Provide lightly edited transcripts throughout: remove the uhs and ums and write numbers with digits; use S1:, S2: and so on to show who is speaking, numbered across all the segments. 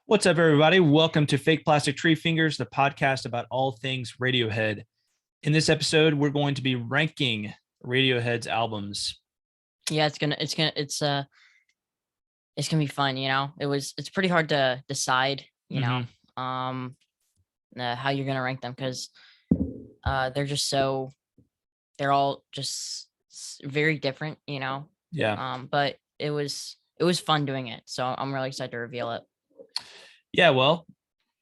S1: What's up, everybody? Welcome to Fake Plastic Treefingers, the podcast about all things Radiohead. In this episode, we're going to be ranking Radiohead's albums.
S2: Yeah, it's gonna be fun. It's pretty hard to decide. How you're gonna rank them because they're all just very different.
S1: Yeah.
S2: But it was fun doing it, so I'm really excited to reveal it.
S1: Yeah, well,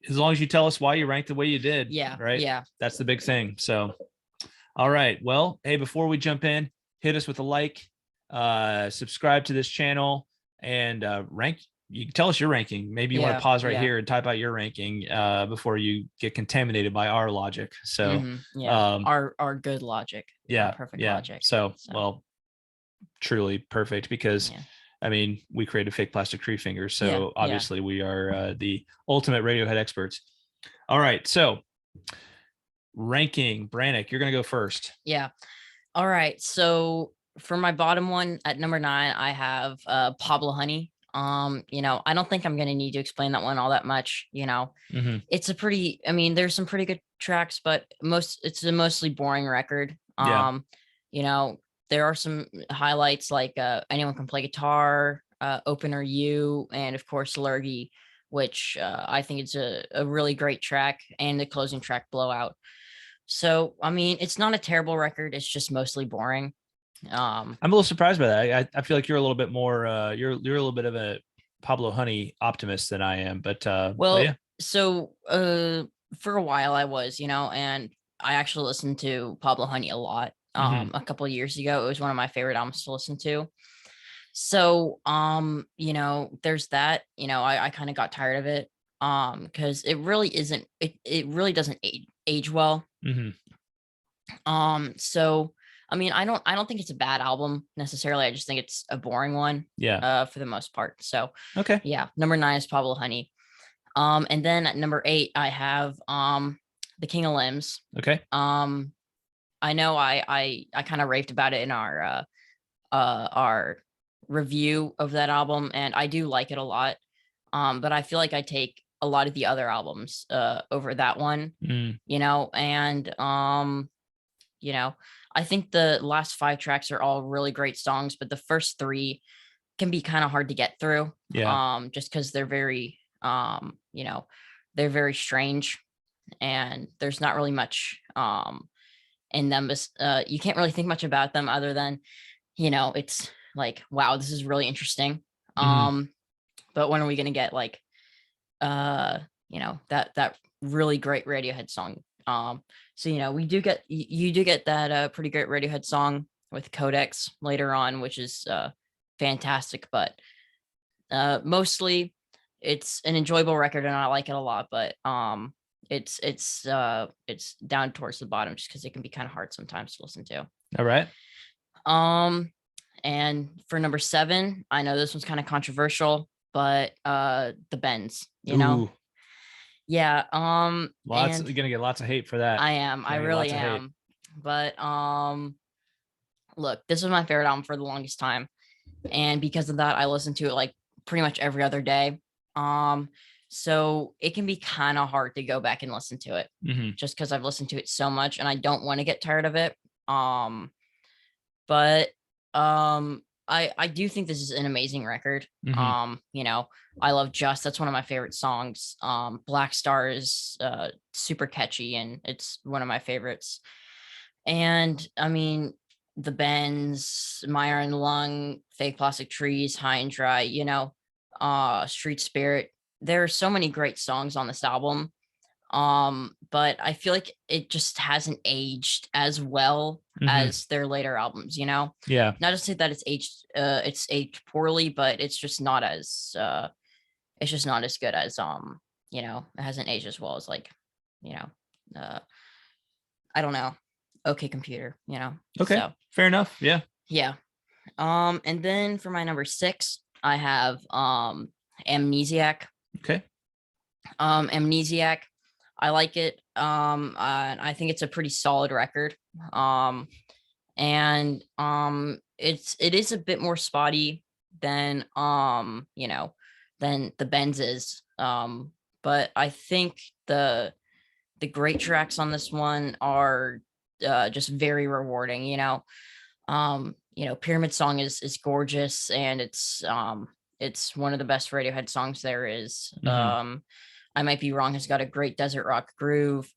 S1: as long as you tell us why you ranked the way you did.
S2: Yeah.
S1: Right?
S2: Yeah.
S1: That's the big thing. So, all right. Well, hey, before we jump in, hit us with a like, subscribe to this channel, and rank. You can tell us your ranking. Maybe you want to pause right here and type out your ranking before you get contaminated by our logic. So,
S2: our good logic.
S1: Yeah.
S2: Perfect logic.
S1: So, well, truly perfect because I mean, we created Fake Plastic Treefingers, so obviously we are the ultimate Radiohead experts. All right, so ranking, Brannock, you're gonna go first.
S2: Yeah. All right. So for my bottom one at number 9, I have Pablo Honey. I don't think I'm gonna need to explain that one all that much. It's there's some pretty good tracks, but it's a mostly boring record. There are some highlights like Anyone Can Play Guitar, Opener You, and of course Lurgy, which I think it's a really great track, and the closing track Blowout. So it's not a terrible record, it's just mostly boring.
S1: I'm a little surprised by that. I feel like you're a little bit more you're a little bit of a Pablo Honey optimist than I am, but yeah.
S2: So for a while I was, and I actually listened to Pablo Honey a lot. A couple of years ago, it was one of my favorite albums to listen to. So there's that. I kind of got tired of it because it really isn't it really doesn't age well. So I don't think it's a bad album necessarily. I just think it's a boring one. For the most part. So
S1: okay.
S2: Yeah, number 9 is Pablo Honey. And then at number 8 I have The King of Limbs.
S1: Okay.
S2: I know I kind of raved about it in our review of that album, and I do like it a lot. But I feel like I take a lot of the other albums over that one. I think the last 5 tracks are all really great songs, but the first 3 can be kind of hard to get through. Just because they're very they're very strange, and there's not really much in them. You can't really think much about them other than it's like, wow, this is really interesting. But when are we gonna get like that really great Radiohead song? So we do get you do get that pretty great Radiohead song with Codex later on, which is fantastic, but mostly it's an enjoyable record and I like it a lot, but it's down towards the bottom just because it can be kind of hard sometimes to listen to.
S1: All right.
S2: And for number 7, I know this one's kind of controversial, but the Bends,
S1: Ooh.
S2: Yeah.
S1: You're gonna get lots of hate for that.
S2: I really am. But look, this was my favorite album for the longest time, and because of that I listened to it like pretty much every other day. So it can be kind of hard to go back and listen to it just because I've listened to it so much and I don't want to get tired of it. But I do think this is an amazing record. I love Just, that's one of my favorite songs. Black Star is super catchy and it's one of my favorites. And the Bends, My Iron Lung, Fake Plastic Trees, High and Dry, Street Spirit. There are so many great songs on this album. But I feel like it just hasn't aged as well as their later albums,
S1: Yeah.
S2: Not to say that it's aged poorly, but it's just not as good as it hasn't aged as well as like, I don't know. Okay Computer,
S1: Okay. So, fair enough. Yeah.
S2: Yeah. And then for my number 6, I have Amnesiac.
S1: Okay.
S2: Amnesiac, I like it. I think it's a pretty solid record. It is a bit more spotty than than the Benz is. But I think the great tracks on this one are just very rewarding. Pyramid Song is gorgeous, and it's one of the best Radiohead songs there is. I Might Be Wrong has got a great desert rock groove.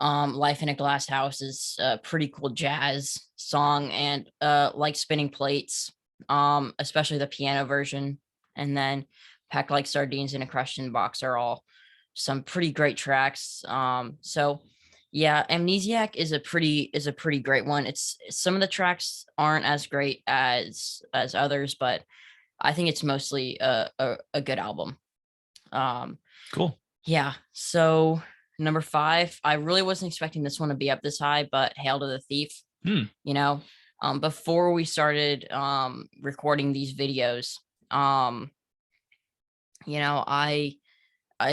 S2: Life in a Glass House is a pretty cool jazz song, and Like Spinning Plates, especially the piano version, and then Packed Like Sardines in a Crushed In Box are all some pretty great tracks. So yeah, Amnesiac is a pretty great one. It's some of the tracks aren't as great as others, but I think it's mostly a good album.
S1: Cool.
S2: Yeah. So number 5, I really wasn't expecting this one to be up this high, but Hail to the Thief. Before we started recording these videos, I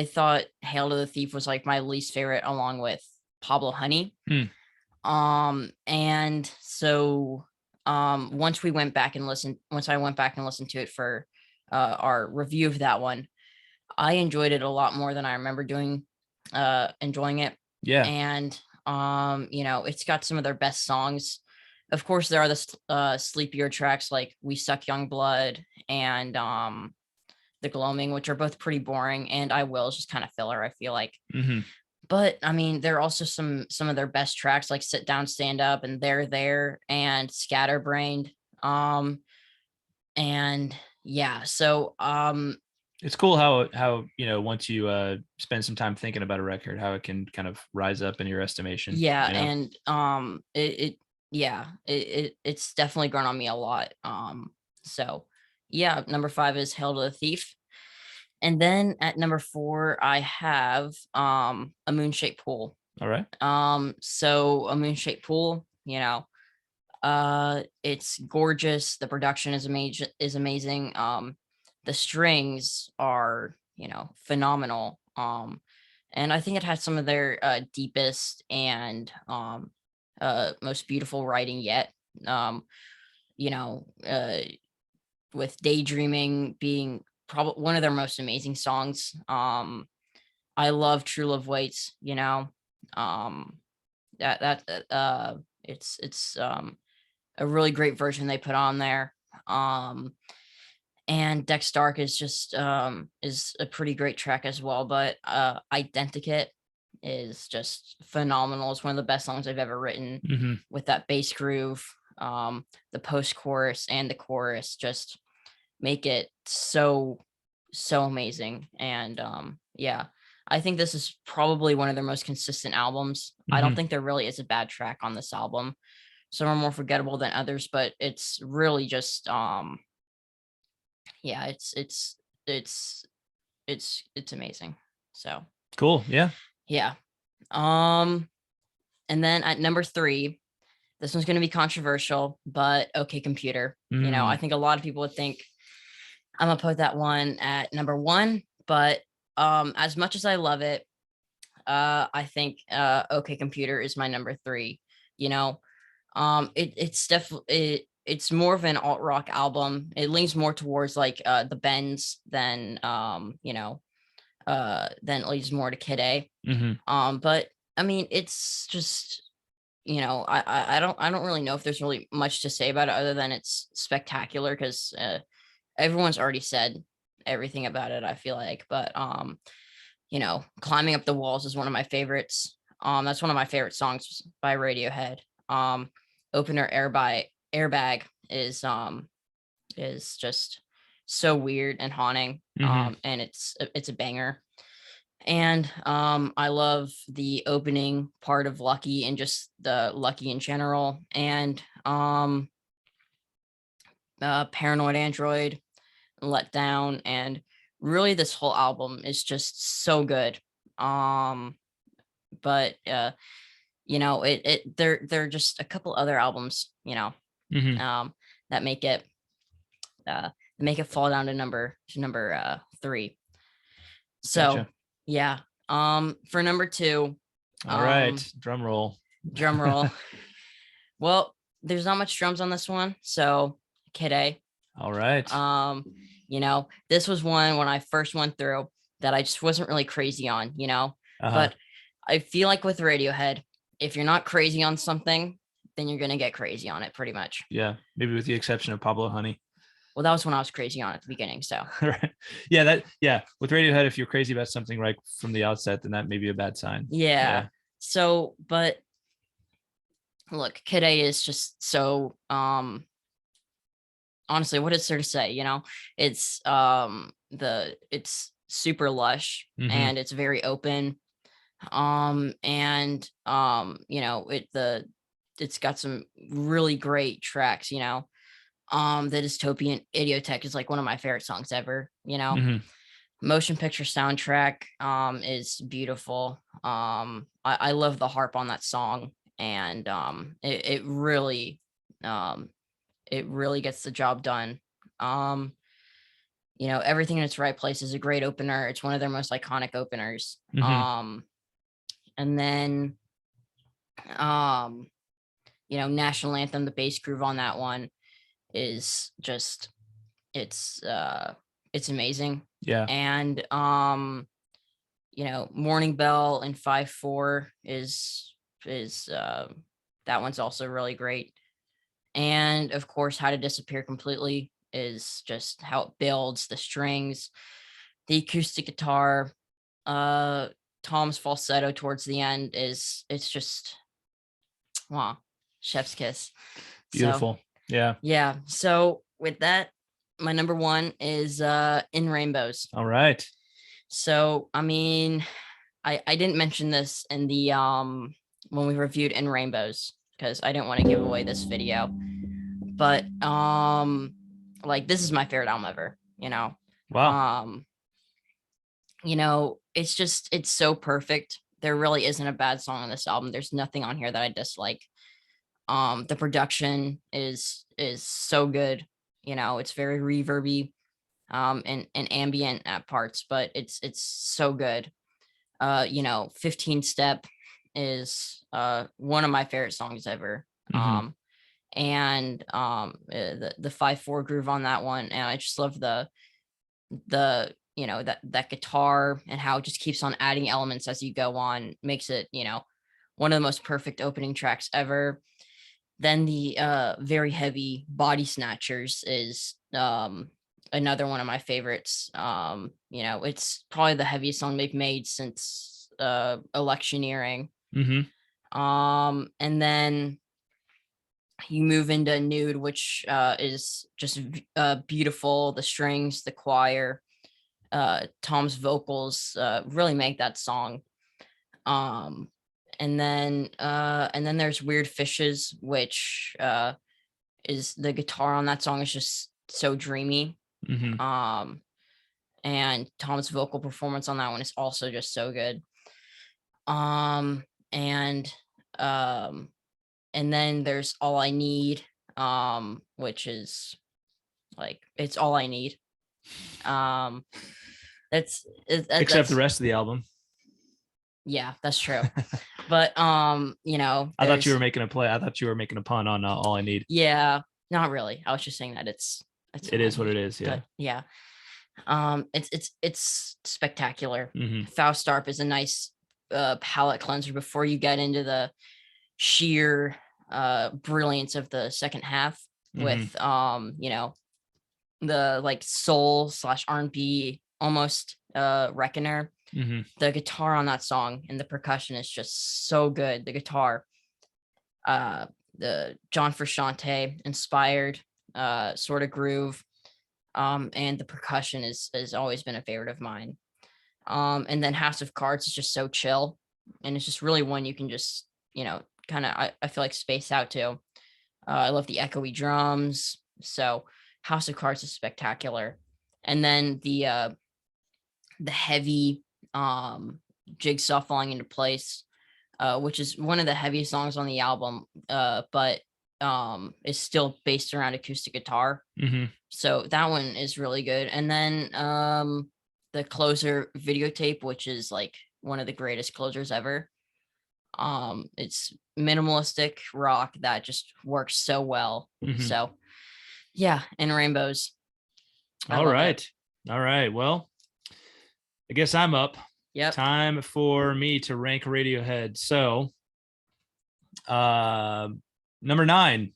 S2: thought Hail to the Thief was like my least favorite, along with Pablo Honey. And so once I went back and listened to it for our review of that one, I enjoyed it a lot more than I remember enjoying it.
S1: Yeah.
S2: And it's got some of their best songs. Of course, there are the sleepier tracks like We Suck Young Blood and The Gloaming, which are both pretty boring, and I Will is just kind of filler, I feel like. But I mean, there are also some of their best tracks like Sit Down, Stand Up, and They're There, and Scatterbrained. And yeah, so
S1: it's cool how once you spend some time thinking about a record, how it can kind of rise up in your estimation.
S2: Yeah, and it's definitely grown on me a lot. So yeah, number 5 is Hail to the Thief. And then at number 4, I have A Moonshaped Pool.
S1: All right.
S2: So A Moonshaped Pool, it's gorgeous. The production is amazing. The strings are, phenomenal. And I think it has some of their deepest and most beautiful writing yet. With Daydreaming being probably one of their most amazing songs. I love True Love Waits, it's a really great version they put on there. And Dex Dark is just is a pretty great track as well, but Identikit is just phenomenal. It's one of the best songs I've ever written, with that bass groove. The post chorus and the chorus just make it so amazing. And yeah, I think this is probably one of their most consistent albums. I don't think there really is a bad track on this album. Some are more forgettable than others, but it's really just yeah, it's amazing. So
S1: cool.
S2: Yeah. And then at number 3, this one's going to be controversial, but OK Computer. I think a lot of people would think I'm gonna put that one at number 1, but as much as I love it, I think OK Computer is my number 3. It's definitely it's more of an alt rock album. It leans more towards like the Bends than it leads more to Kid A. But I mean, it's just I don't really know if there's really much to say about it other than it's spectacular, because everyone's already said everything about it, I feel like. But Climbing Up the Walls is one of my favorites. That's one of my favorite songs by Radiohead. Opener Airbag is just so weird and haunting. And it's a banger. And I love the opening part of Lucky and just the Lucky in general. And Paranoid Android, Let Down, and really this whole album is just so good. But there are just a couple other albums, that make it fall down to number 3. So
S1: gotcha.
S2: Yeah. For number 2.
S1: All right. Drum roll.
S2: Well, there's not much drums on this one, so Kid A.
S1: All right.
S2: This was one when I first went through that I just wasn't really crazy on, but I feel like with Radiohead, if you're not crazy on something, then you're going to get crazy on it pretty much.
S1: Yeah. Maybe with the exception of Pablo Honey.
S2: Well, that was when I was crazy on it at the beginning. So
S1: Right. Yeah. With Radiohead, if you're crazy about something right from the outset, then that may be a bad sign.
S2: Yeah. So, but look, Kid A is just so, honestly, what is there to say? It's, it's super lush and it's very open. It's got some really great tracks, the Dystopian Idiotech is like one of my favorite songs ever, motion picture soundtrack is beautiful. I love the harp on that song, and it really gets the job done. Everything in its right place is a great opener. It's one of their most iconic openers. And then National Anthem, the bass groove on that one is just it's amazing.
S1: Yeah.
S2: And Morning Bell and 5/4 is that one's also really great. And of course, How to Disappear Completely is just how it builds the strings, the acoustic guitar, Tom's falsetto towards the end it's just wow, chef's kiss.
S1: Beautiful.
S2: So, yeah. So with that, my number one is In Rainbows.
S1: All right.
S2: So I mean, I didn't mention this in the when we reviewed In Rainbows because I didn't want to give away this video, but like this is my favorite album ever.
S1: Wow.
S2: It's so perfect. There really isn't a bad song on this album. There's nothing on here that I dislike. The production is so good. It's very reverby and ambient at parts, but it's so good. 15 Step is one of my favorite songs ever. And the 5/4 groove on that one, and I just love the that guitar and how it just keeps on adding elements as you go on, makes it one of the most perfect opening tracks ever. Then the very heavy Body Snatchers is another one of my favorites. It's probably the heaviest song they've made since Electioneering. And then you move into Nude, which is just beautiful. The strings, the choir, Tom's vocals really make that song. And then there's Weird Fishes, which is the guitar on that song is just so dreamy. And Tom's vocal performance on that one is also just so good. And then there's All I Need, which is like it's all I need. That's
S1: except the rest of the album.
S2: Yeah, that's true. But
S1: I thought you were making a play. I thought you were making a pun on All I Need.
S2: Yeah, not really. I was just saying that it is
S1: what it is. Yeah.
S2: But yeah. It's spectacular.
S1: Mm-hmm.
S2: Faustarp is a nice palate cleanser before you get into the sheer brilliance of the second half with the like soul / R&B almost Reckoner. The guitar on that song and the percussion is just so good. The guitar, the John Frusciante inspired sort of groove, and the percussion has always been a favorite of mine. And then House of Cards is just so chill, and it's just really one you can just kind of I feel like space out to. I love the echoey drums, so House of Cards is spectacular. And then the heavy Jigsaw Falling Into Place, which is one of the heaviest songs on the album, but is still based around acoustic guitar. So that one is really good. And then the Closer Videotape, which is like one of the greatest closers ever. It's minimalistic rock that just works so well. So yeah, In Rainbows.
S1: All right. All right. Well, I guess I'm up.
S2: Yep.
S1: Time for me to rank Radiohead. So, number 9,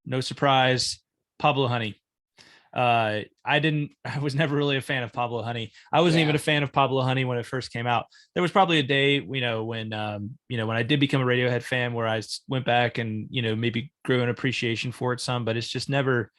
S1: no surprise, Pablo Honey. I was never really a fan of Pablo Honey. I wasn't even a fan of Pablo Honey when it first came out. There was probably a day, when I did become a Radiohead fan, where I went back and, maybe grew an appreciation for it some, but it's just never,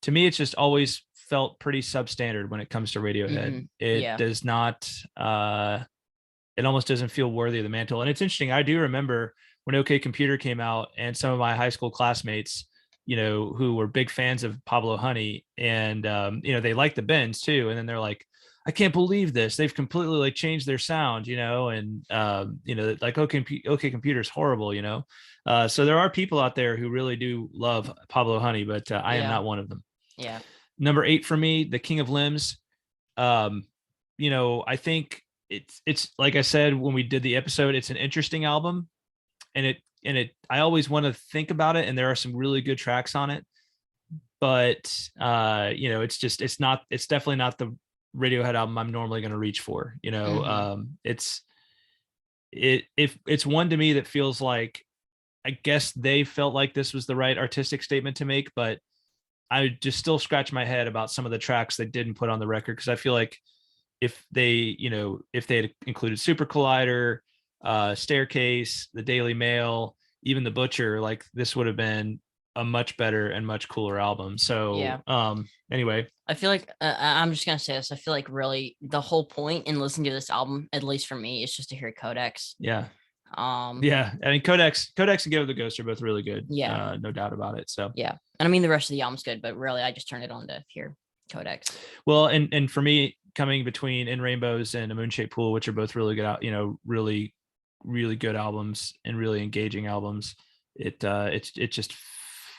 S1: to me, it's just always felt pretty substandard when it comes to Radiohead. It does not, it almost doesn't feel worthy of the mantle. And it's interesting. I do remember when OK Computer came out, and some of my high school classmates, who were big fans of Pablo Honey, and they liked the bends too. And then they're like, I can't believe this. They've completely like changed their sound, and like OK Computer is horrible, so there are people out there who really do love Pablo Honey, but I am not one of them.
S2: Yeah.
S1: Number 8 for me, The King of Limbs. I think it's like I said when we did the episode, it's an interesting album, and I always want to think about it, and there are some really good tracks on it, but it's definitely not the Radiohead album I'm normally going to reach for. It's one to me that feels like, I guess they felt like this was the right artistic statement to make, but I just still scratch my head about some of the tracks they didn't put on the record, because I feel like if they had included Super Collider, Staircase, the Daily Mail, even the Butcher, like this would have been a much better and much cooler album. So anyway,
S2: I feel like I'm just gonna say this. I feel like really the whole point in listening to this album, at least for me, is just to hear Codex.
S1: Yeah. I mean, Codex and Give It the Ghost are both really good. Yeah. No doubt about it. So
S2: yeah. And I mean the rest of the album's good, but really I just turned it on to hear Codex.
S1: Well, and for me, coming between In Rainbows and A Moon-Shaped Pool, which are both really good out, really, really good albums and really engaging albums, it just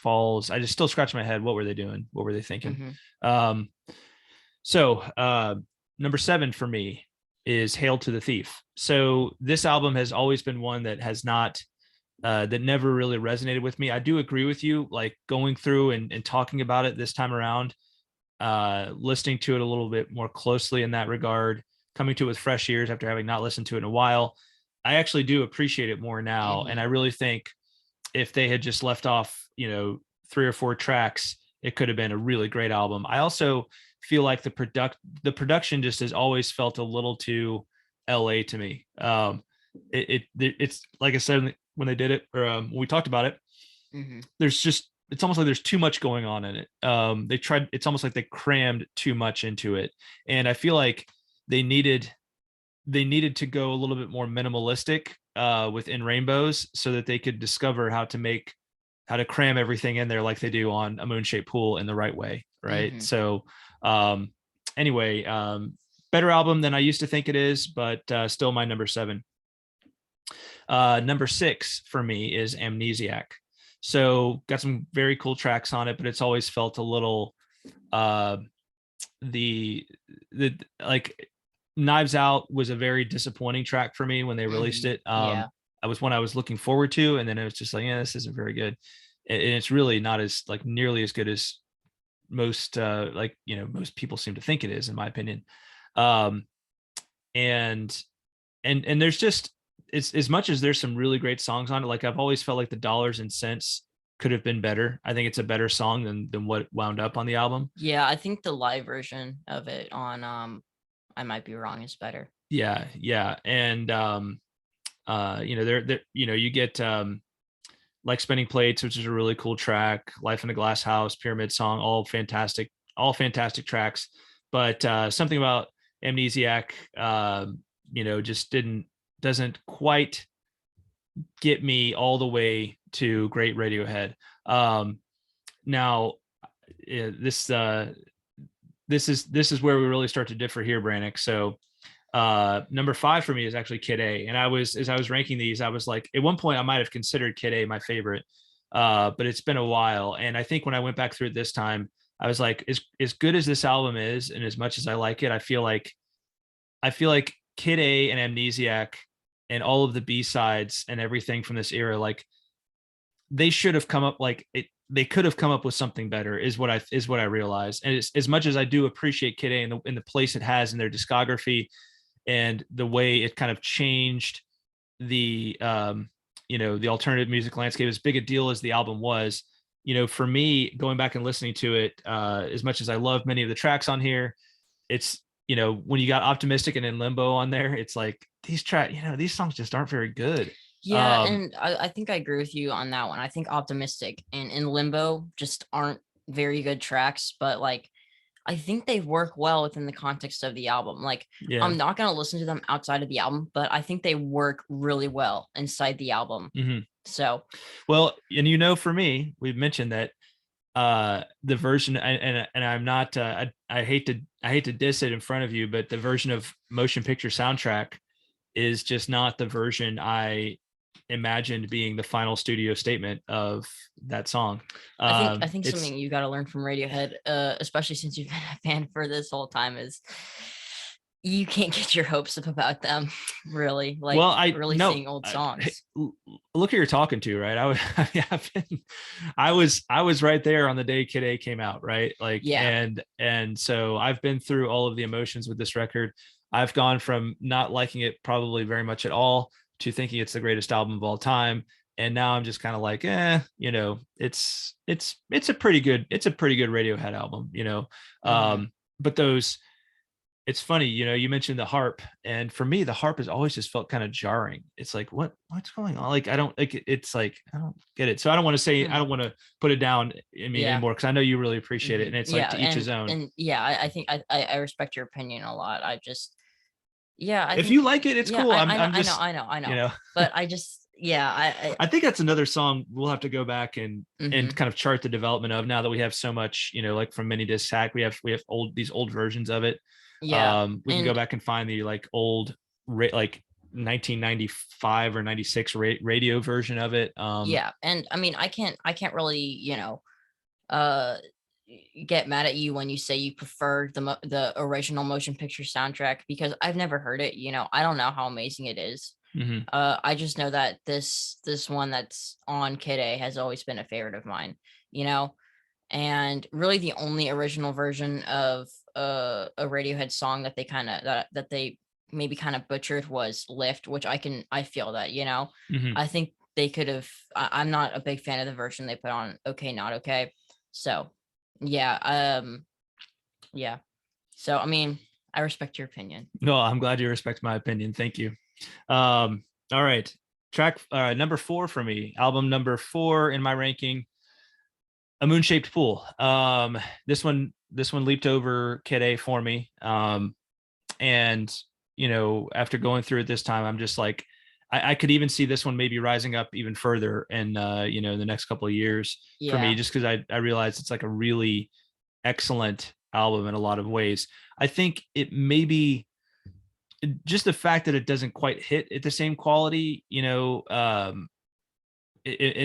S1: falls. I just still scratch my head. What were they doing? What were they thinking? So number 7 for me is Hail to the Thief. So this album has always been one that has not that never really resonated with me. I do agree with you, like going through and talking about it this time around, listening to it a little bit more closely in that regard, coming to it with fresh ears after having not listened to it in a while, I actually do appreciate it more now. And I really think if they had just left off, 3 or 4 tracks, it could have been a really great album. I also feel like the production just has always felt a little too LA to me. It's like I said when they did it, or when we talked about it, it's almost like there's too much going on in it. It's almost like they crammed too much into it. And I feel like they needed to go a little bit more minimalistic within Rainbows, so that they could discover how to cram everything in there like they do on A Moon-Shaped Pool in the right way. Right. So anyway, better album than I used to think it is, but still my number 7. Number 6 for me is Amnesiac. So got some very cool tracks on it, but it's always felt a little the like Knives Out was a very disappointing track for me when they released it. I was one I was looking forward to, and then it was just like, yeah, this isn't very good. And it's really not as like nearly as good as most most people seem to think it is, in my opinion. And there's just, it's as much as there's some really great songs on it, like I've always felt like the Dollars and Cents could have been better. I think it's a better song than what wound up on the album.
S2: Yeah, I think the live version of it on I Might Be Wrong is better.
S1: Yeah. And you get Like Spinning Plates, which is a really cool track, Life in a Glass House, Pyramid Song, all fantastic tracks. But something about Amnesiac just doesn't quite get me all the way to great Radiohead. Now this is where we really start to differ here, Brannock. So number 5 for me is actually Kid A. And as I was ranking these, I was like, at one point I might have considered Kid A my favorite, but it's been a while. And I think when I went back through it this time, I was like, as good as this album is, and as much as I like it, I feel like Kid A and Amnesiac and all of the B-sides and everything from this era, like they should have come up, like they could have come up with something better is what I realized. And it's, as much as I do appreciate Kid A and the place it has in their discography and the way it kind of changed the the alternative music landscape, as big a deal as the album was, for me, going back and listening to it, as much as I love many of the tracks on here, it's, when you got Optimistic and In Limbo on there, it's like these these songs just aren't very good.
S2: Yeah, and I think I agree with you on that one. I think Optimistic and In Limbo just aren't very good tracks, but like I think they work well within the context of the album. Like,
S1: Yeah.
S2: I'm not going to listen to them outside of the album, but I think they work really well inside the album.
S1: Mm-hmm.
S2: So,
S1: well, and for me, we've mentioned that the version, and I'm not, I hate to diss it in front of you, but the version of Motion Picture Soundtrack is just not the version I imagined being the final studio statement of that song.
S2: I think something you got to learn from Radiohead, especially since you've been a fan for this whole time, is you can't get your hopes up about them, really. Like, well, seeing old songs.
S1: Look who you're talking to, right? I was right there on the day Kid A came out, right? Like, yeah. And so I've been through all of the emotions with this record. I've gone from not liking it probably very much at all to thinking it's the greatest album of all time. And now I'm just kind of like, it's a pretty good Radiohead album, mm-hmm. But it's funny, you mentioned the harp, and for me, the harp has always just felt kind of jarring. It's like, what's going on? Like, I don't like it. It's like, I don't get it. So I don't want to say, I don't want to put it down in me anymore, because I know you really appreciate it. And it's like, to each his own.
S2: And I think I respect your opinion a lot. I just,
S1: if you like it, it's cool.
S2: I know. But I just, I
S1: think that's another song we'll have to go back and kind of chart the development of, now that we have so much, like from Mini Disc Hack, we have these old versions of it. Yeah, we can go back and find the like old like 1995 or 96 radio version of it.
S2: And I mean, I can't really get mad at you when you say you prefer the original Motion Picture Soundtrack, because I've never heard it. I don't know how amazing it is. Mm-hmm. I just know that this one that's on Kid A has always been a favorite of mine. And really the only original version of a Radiohead song that they kind of that they maybe kind of butchered was Lift, which I feel that, mm-hmm. I think they could have. I'm not a big fan of the version they put on Okay Not Okay. So yeah. So I mean, I respect your opinion.
S1: No, I'm glad you respect my opinion. Thank you. All right, track number 4 for me, album number 4 in my ranking, A Moon-Shaped Pool. This one leaped over Kid A for me. And after going through it this time, I'm just like, I could even see this one maybe rising up even further in the next couple of years for me, just because I realized it's like a really excellent album in a lot of ways. I think it maybe just the fact that it doesn't quite hit at the same quality, and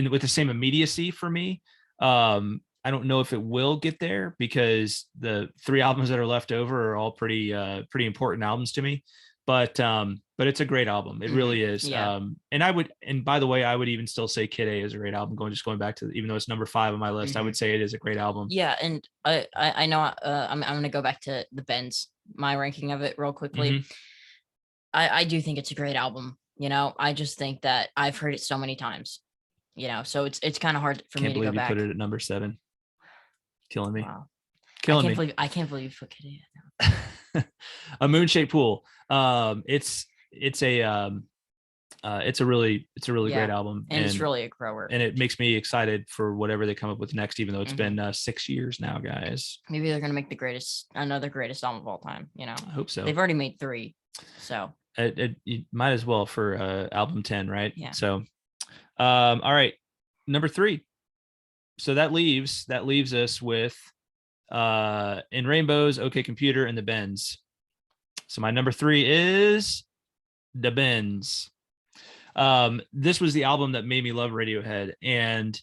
S1: with the same immediacy for me. I don't know if it will get there, because the 3 albums that are left over are all pretty important albums to me, but it's a great album. It really is. Yeah. And by the way, I would even still say Kid A is a great album. Going back to, even though it's number 5 on my list, I would say it is a great album.
S2: Yeah. And I know, I'm going to go back to the Benz, my ranking of it real quickly. Mm-hmm. I do think it's a great album. I just think that I've heard it so many times, so it's kind of hard for me to go back.
S1: Can't believe you put it at number 7. Killing me.
S2: Wow.
S1: Killing me.
S2: I can't believe you put Kid A.
S1: A Moon-Shaped Pool. It's a really great album,
S2: and it's really a grower,
S1: and it makes me excited for whatever they come up with next, even though it's been 6 years now, guys.
S2: Maybe they're gonna make another greatest album of all time.
S1: I hope so.
S2: They've already made 3, so
S1: you might as well for album 10, right?
S2: Yeah.
S1: So all right, number 3. So that leaves us with In Rainbows, OK Computer, and The Bends. So my number 3 is The Bends. This was the album that made me love Radiohead, and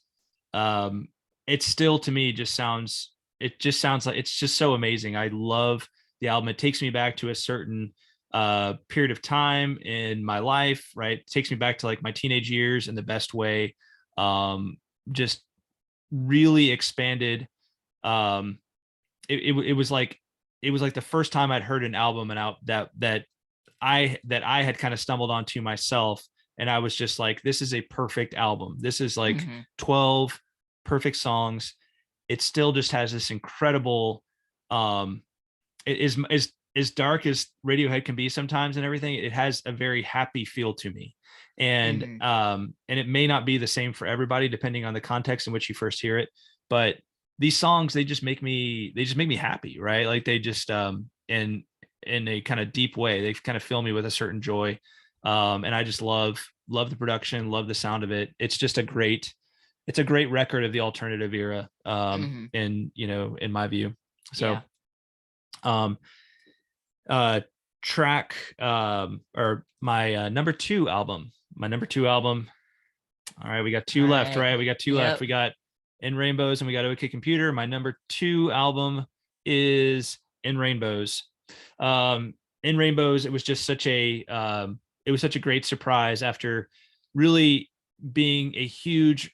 S1: it still, to me, just sounds like it's just so amazing. I love the album. It takes me back to a certain period of time in my life, right? It takes me back to like my teenage years in the best way. Just really expanded. Um, it was like the first time I'd heard an album and out that I had kind of stumbled onto myself, and I was just like, this is a perfect album. This is like 12 perfect songs. It still just has this incredible, it is as dark as Radiohead can be sometimes and everything. It has a very happy feel to me. And and it may not be the same for everybody depending on the context in which you first hear it, but these songs, they just make me happy, right? Like they just in a kind of deep way, they kind of fill me with a certain joy. And I just love the production, love the sound of it. It's just it's a great record of the alternative era, in, you know, in my view. So track or my number two album. All right, we got two left, right? We got two left. We got In Rainbows and we got OK Computer. My number two album is In Rainbows. In Rainbows, it was just such a great surprise after really being a huge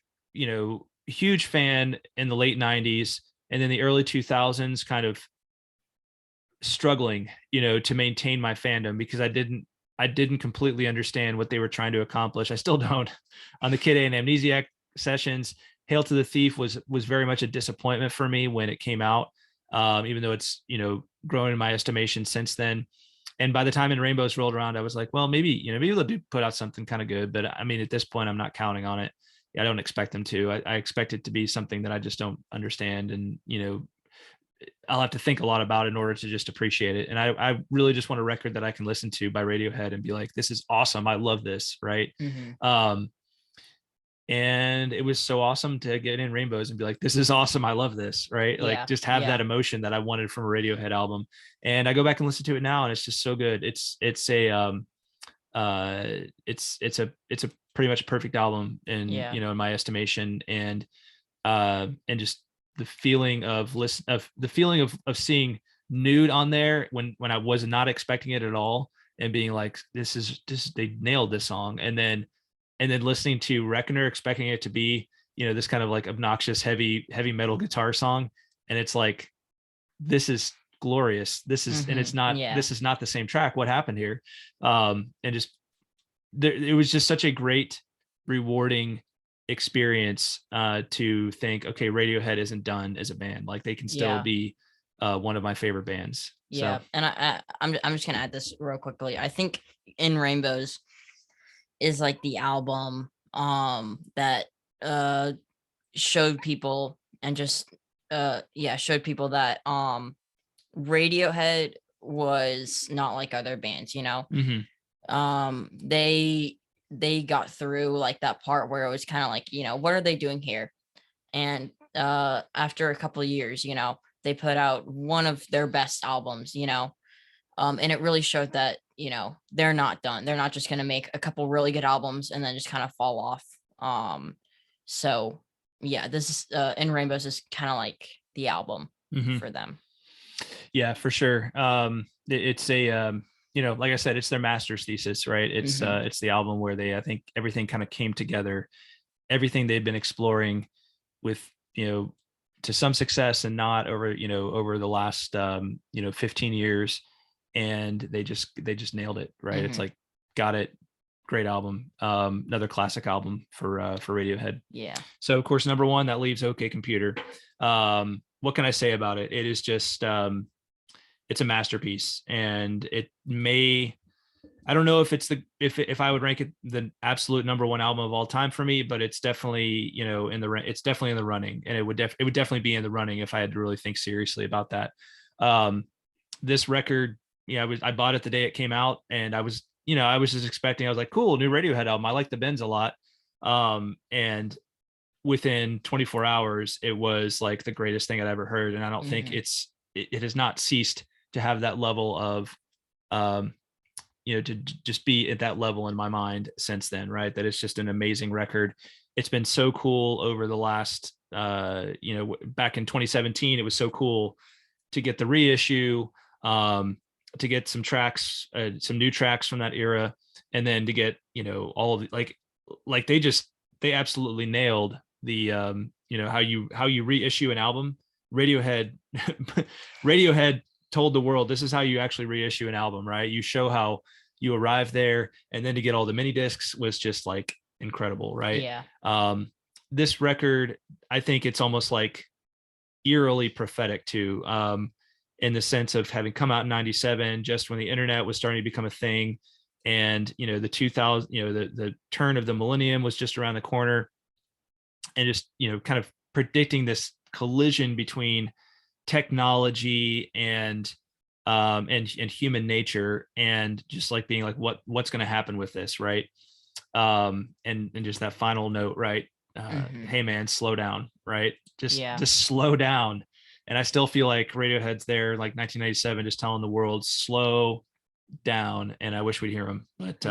S1: fan in the late 90s and then the early 2000s, kind of struggling, to maintain my fandom because I didn't completely understand what they were trying to accomplish. I still don't. On the Kid A and Amnesiac sessions, Hail to the Thief was very much a disappointment for me when it came out, even though it's, grown in my estimation since then. And by the time In Rainbows rolled around, I was like, well, maybe they'll put out something kind of good. But I mean, at this point, I'm not counting on it. I don't expect them to. I expect it to be something that I just don't understand. And, I'll have to think a lot about it in order to just appreciate it. And I really just want a record that I can listen to by Radiohead and be like, this is awesome. I love this. Right. And it was so awesome to get In Rainbows and be like, this is awesome. I love this. Right. Like just have that emotion that I wanted from a Radiohead album. And I go back and listen to it now and it's just so good. It's a pretty much a perfect album in, in my estimation. And just the feeling of seeing Nude on there when I was not expecting it at all and being like, they nailed this song. And then listening to Reckoner, expecting it to be, this kind of like obnoxious, heavy metal guitar song. And it's like, this is glorious. This is, and it's not, this is not the same track. What happened here? And just it was just such a great, rewarding experience to think, okay, Radiohead isn't done as a band. Like they can still be one of my favorite bands.
S2: Yeah. So. And I'm just gonna add this real quickly. I think In Rainbows is like the album that showed people and just showed people that Radiohead was not like other bands, they got through like that part where it was kind of like, what are they doing here? And after a couple of years, they put out one of their best albums, and it really showed that, they're not done. They're not just going to make a couple really good albums and then just kind of fall off. So yeah, this is In Rainbows is kind of like the album for them.
S1: Yeah, for sure. It's a, like I said, it's their master's thesis, right? It's the album where I think everything kind of came together, everything they've been exploring with, to some success and not over the last, 15 years. And they just nailed it. Right. It's like, got it. Great album. Another classic album for Radiohead. Yeah. So of course, number one, that leaves OK Computer. What can I say about it? It is just, it's a masterpiece, and I don't know if it's if I would rank it the absolute number one album of all time for me, but it's definitely, it's definitely in the running, and it would definitely be in the running if I had to really think seriously about that. This record, I bought it the day it came out, and I was just expecting, I was like, cool, new Radiohead album. I like the Bends a lot. And within 24 hours, it was like the greatest thing I'd ever heard. And I don't think it has not ceased to have that level of, to just be at that level in my mind since then, right? That it's just an amazing record. It's been so cool over the last, back in 2017, it was so cool to get the reissue, to get some tracks, some new tracks from that era. And then to get, all of the, like they absolutely nailed the, how you reissue an album. Radiohead Radiohead told the world this is how you actually reissue an album, right? You show how you arrive there, and then to get all the mini discs was just like incredible, right?
S2: Yeah.
S1: This record, I think it's almost like eerily prophetic too, in the sense of having come out in 97, just when the internet was starting to become a thing. And, the 2000, the turn of the millennium was just around the corner, and just, kind of predicting this collision between technology and human nature, and just like being like, what's going to happen with this, right? And just that final note, right? Hey man, slow down, right? Just slow down. And I still feel like Radiohead's there, like 1997, just telling the world, slow down. And I wish we'd hear them. But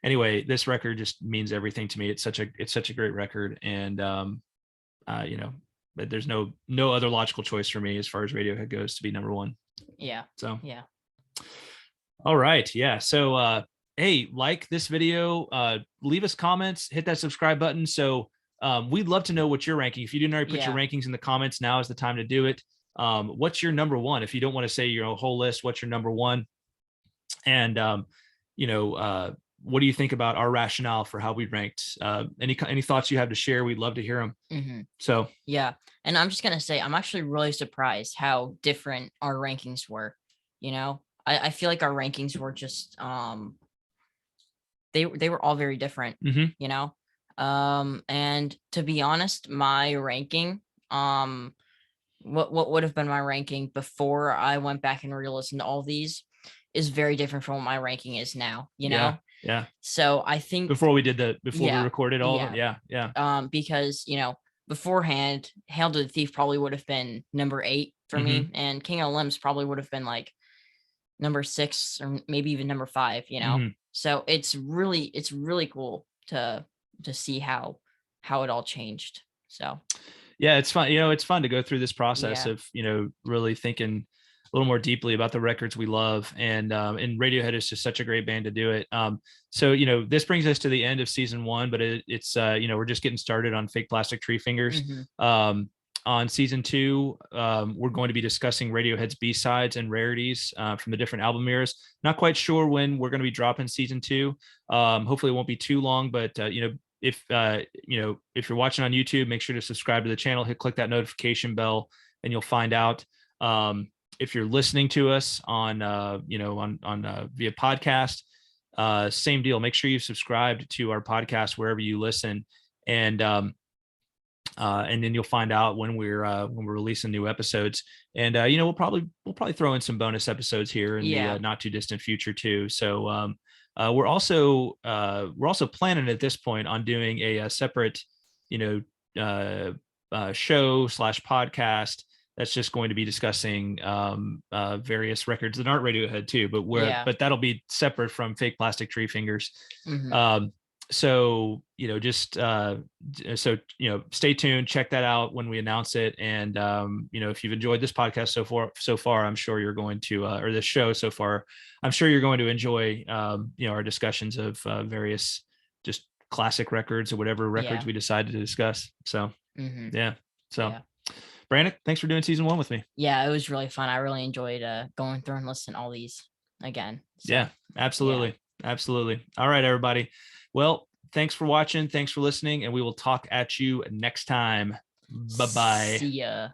S1: anyway, this record just means everything to me. It's such a great record. And but there's no other logical choice for me as far as Radiohead goes to be number one.
S2: Yeah.
S1: So
S2: yeah.
S1: All right. Yeah. So hey, like this video, leave us comments, hit that subscribe button. So we'd love to know what you're ranking. If you didn't already put your rankings in the comments, now is the time to do it. What's your number one? If you don't want to say your whole list, what's your number one? And what do you think about our rationale for how we ranked? Any thoughts you have to share? We'd love to hear them. So
S2: yeah, and I'm just gonna say I'm actually really surprised how different our rankings were. I feel like our rankings were just they were all very different. And to be honest, my ranking, what would have been my ranking before I went back and re-listened to all these is very different from what my ranking is now.
S1: Yeah.
S2: So I think
S1: before we recorded all of them. Yeah.
S2: Because beforehand, Hail to the Thief probably would have been number 8 for me, and King of Limbs probably would have been like number 6 or maybe even number 5. So it's really cool to see how it all changed. So
S1: yeah, it's fun. It's fun to go through this process of really thinking a little more deeply about the records we love, and Radiohead is just such a great band to do it. So this brings us to the end of season 1, but it's we're just getting started on Fake Plastic Treefingers. On season 2, we're going to be discussing Radiohead's B-sides and rarities from the different album eras. Not quite sure when we're going to be dropping season 2. Hopefully it won't be too long, but if you're watching on YouTube, make sure to subscribe to the channel, click that notification bell, and you'll find out. If you're listening to us on via podcast, same deal. Make sure you subscribe to our podcast wherever you listen, and then you'll find out when we're releasing new episodes. And we'll probably throw in some bonus episodes here in the not too distant future too. So we're also planning at this point on doing a separate show / podcast that's just going to be discussing various records that aren't Radiohead too, but that'll be separate from Fake Plastic Treefingers. So stay tuned, check that out when we announce it. And if you've enjoyed this podcast so far, I'm sure you're going to or this show so far, I'm sure you're going to enjoy our discussions of various just classic records or whatever records we decide to discuss. So Brannock, thanks for doing season 1 with me.
S2: Yeah, it was really fun. I really enjoyed going through and listening to all these again. So,
S1: yeah, absolutely. All right, everybody. Well, thanks for watching. Thanks for listening. And we will talk at you next time. Bye-bye.
S2: See ya.